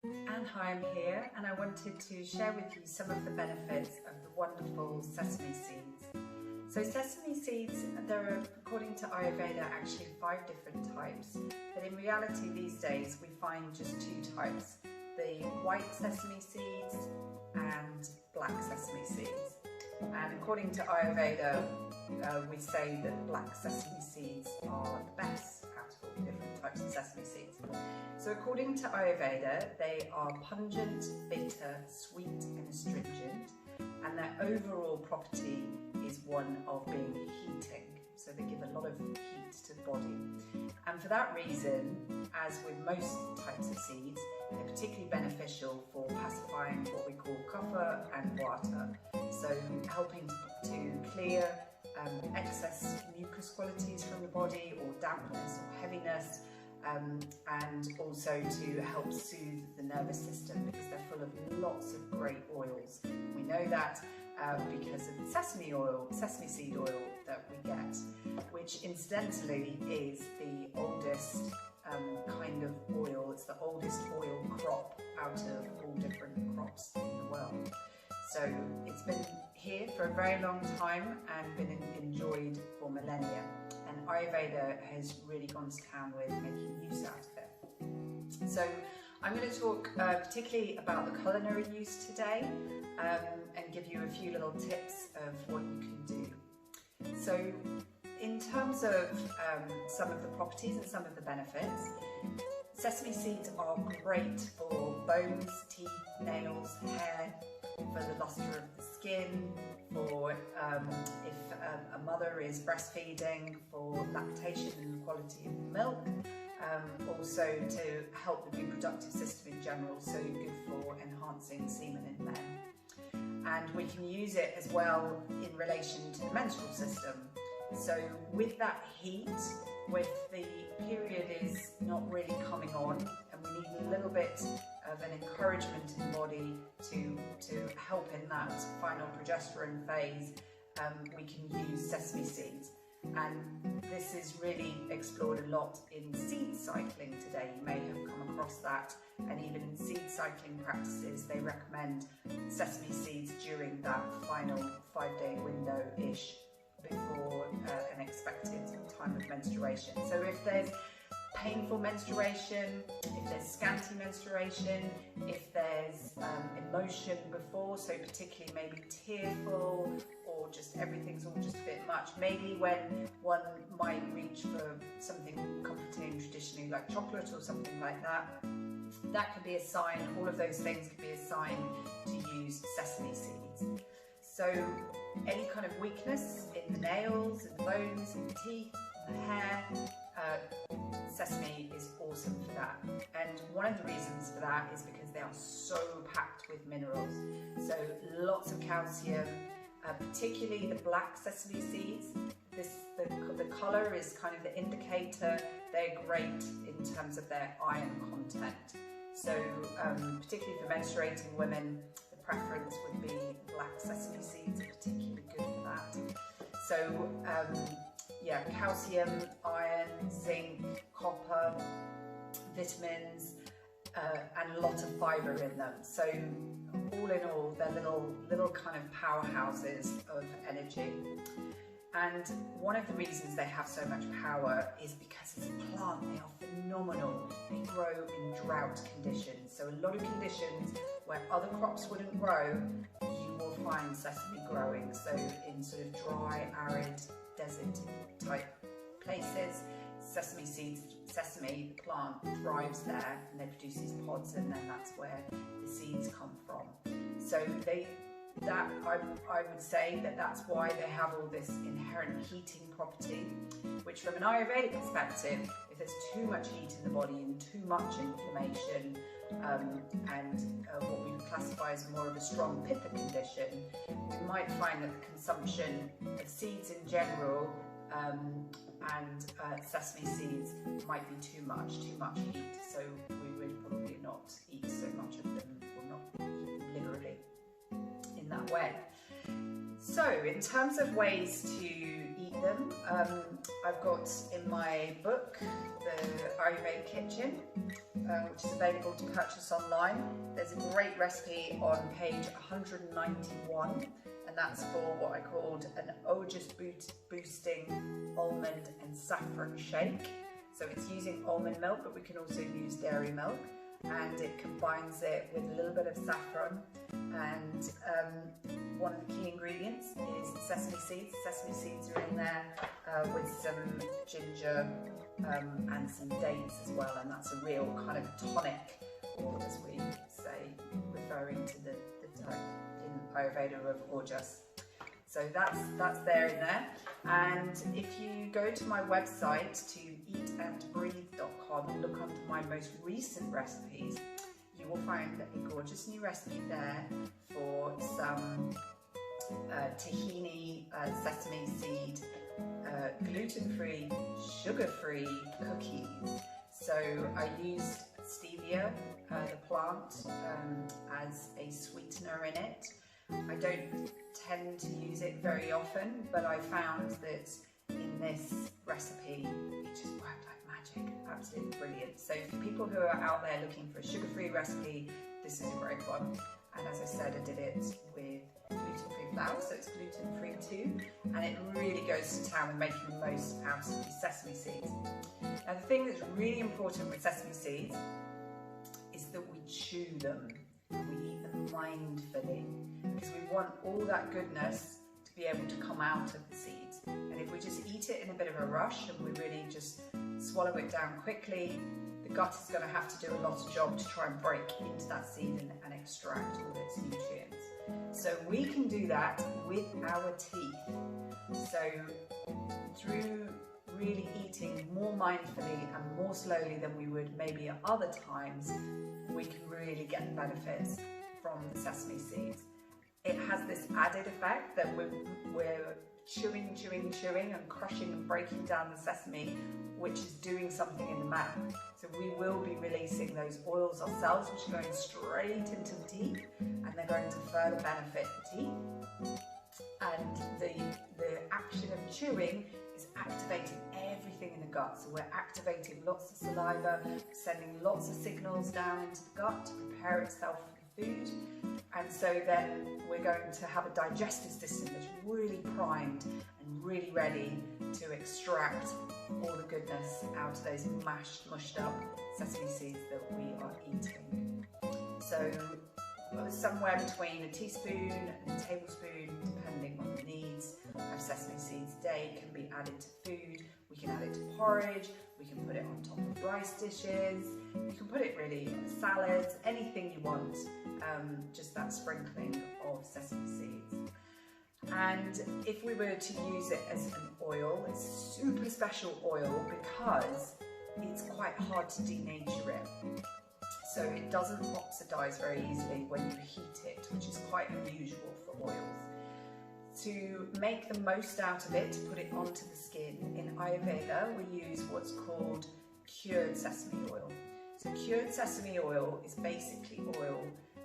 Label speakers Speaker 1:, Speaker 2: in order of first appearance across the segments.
Speaker 1: And hi, I'm here and I wanted to share with you some of the benefits of the wonderful sesame seeds. So sesame seeds, there are, according to Ayurveda, actually 5 different types, but in reality these days we find just 2 types, the white sesame seeds and black sesame seeds. And according to Ayurveda, we say that black sesame seeds are the best out of all the different types of sesame seeds. So according to Ayurveda, they are pungent, bitter, sweet and astringent, and their overall property is one of being heating. So they give a lot of heat to the body. And for that reason, as with most types of seeds, they're particularly beneficial for pacifying what we call kapha and vata. So helping to clear excess mucus qualities from the body, or dampness or heaviness, and also to help soothe the nervous system, because they're full of lots of great oils. We know that because of the sesame seed oil that we get, which incidentally is the oldest kind of oil. It's the oldest oil crop out of all different crops in the world. So it's been here for a very long time and been enjoyed for millennia. And Ayurveda has really gone to town with making use out of it. So I'm going to talk particularly about the culinary use today, and give you a few little tips of what you can do. So in terms of some of the properties and some of the benefits, sesame seeds are great for bones, teeth, nails, hair, for the luster of the skin, for if a mother is breastfeeding, for lactation and the quality of milk, also to help the reproductive system in general, so good for enhancing semen in men. And we can use it as well in relation to the menstrual system. So with that heat, with the period is not really coming on, and we need a little bit of an encouragement in the body to help in that final progesterone phase, we can use sesame seeds. And this is really explored a lot in seed cycling today. You may have come across that, and even in seed cycling practices they recommend sesame seeds during that final 5-day window-ish before an expected time of menstruation. So if there's painful menstruation, if there's scanty menstruation, if there's emotion before, so particularly maybe tearful, or just everything's all just a bit much, maybe when one might reach for something comforting traditionally like chocolate or something like that, that could be a sign. All of those things could be a sign to use sesame seeds. So any kind of weakness in the nails, in the bones, in the teeth, in the hair, sesame is awesome for that. And one of the reasons for that is because they are so packed with minerals. So lots of calcium, particularly the black sesame seeds. The colour is kind of the indicator. They're great in terms of their iron content. So particularly for menstruating women, the preference would be black sesame seeds are particularly good for that. So yeah, calcium, iron, zinc, copper, vitamins, and a lot of fibre in them. So all in all, they're little kind of powerhouses of energy. And one of the reasons they have so much power is because as a plant they are phenomenal. They grow in drought conditions. So a lot of conditions where other crops wouldn't grow, you will find sesame growing. So in sort of dry, arid, desert type places, sesame seeds, sesame, the plant thrives there, and they produce these pods, and then that's where the seeds come from. So I would say that that's why they have all this inherent heating property, which from an Ayurvedic perspective, if there's too much heat in the body and too much inflammation, and what we would classify as more of a strong pitta condition, we might find that the consumption of seeds in general and sesame seeds might be too much heat, so we would probably not eat so much of them, or not eat them literally in that way. So in terms of ways to eat them, I've got in my book, the Ayurveda Kitchen, which is available to purchase online. There's a great recipe on page 191, and that's for what I called an Ojas boosting almond and saffron shake. So it's using almond milk, but we can also use dairy milk, and it combines it with a little bit of saffron, and one of the key ingredients is sesame seeds. Sesame seeds are in there with some ginger and some dates as well, and that's a real kind of tonic, or as we say, referring to the type in Ayurveda of Ojas. So that's there in there. And if you go to my website to eatandbreathe.com and look under my most recent recipes, you will find a gorgeous new recipe there for some tahini sesame seed gluten-free, sugar-free cookies. So I used stevia, the plant, as a sweetener in it. I don't tend to use it very often, but I found that in this recipe it just worked like magic. Absolutely brilliant. So for people who are out there looking for a sugar-free recipe, this is a great one. And as I said, I did it with gluten-free flour, so it's gluten-free too, and it really goes to town with making the most out of these sesame seeds. Now the thing that's really important with sesame seeds is that we chew them, and we eat them mindfully, because we want all that goodness to be able to come out of the seeds. And if we just eat it in a bit of a rush and we really just swallow it down quickly, the gut is going to have to do a lot of job to try and break into that seed and extract all its nutrients. So we can do that with our teeth. So through really eating more mindfully and more slowly than we would maybe at other times, we can really get the benefits from the sesame seeds. It has this added effect that we're chewing and crushing and breaking down the sesame, which is doing something in the mouth. So we will be releasing those oils ourselves, which are going straight into the teeth, and they're going to further benefit the teeth. And the action of chewing is activating everything in the gut. So we're activating lots of saliva, sending lots of signals down into the gut to prepare itself for the food. And so then we're going to have a digestive system that's really primed and really ready to extract all the goodness out of those mushed up sesame seeds that we are eating. So somewhere between a teaspoon and a tablespoon, depending on the needs, of sesame seeds a day can be added to food. We can add it to porridge, we can put it on top of rice dishes, you can put it really in salads, anything you want, just that sprinkling of sesame seeds. And if we were to use it as an oil, it's super special oil because it's quite hard to denature it. So it doesn't oxidize very easily when you heat it, which is quite unusual for oils. To make the most out of it, to put it onto the skin, in Ayurveda we use what's called cured sesame oil. So cured sesame oil is basically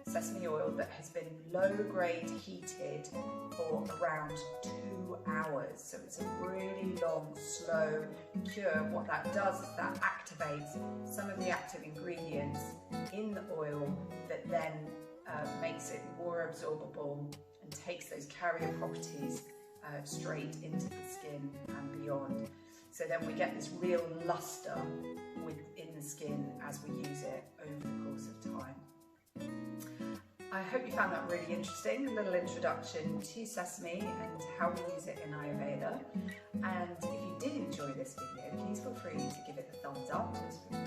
Speaker 1: sesame oil that has been low grade heated for around 2 hours. So it's a really long, slow cure. What that does is that activates some of the active ingredients in the oil that then makes it more absorbable and takes those carrier properties straight into the skin and beyond. So then we get this real luster within the skin as we use it over the course of time. I hope you found that really interesting, a little introduction to sesame and how we use it in Ayurveda. And if you did enjoy this video, please feel free to give it a thumbs up,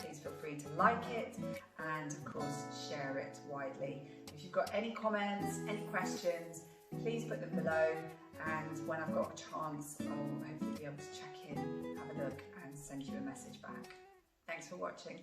Speaker 1: please feel free to like it, and of course share it widely. If you've got any comments, any questions, please put them below, and when I've got a chance I'll hopefully be able to check in, have a look and send you a message back. Thanks for watching.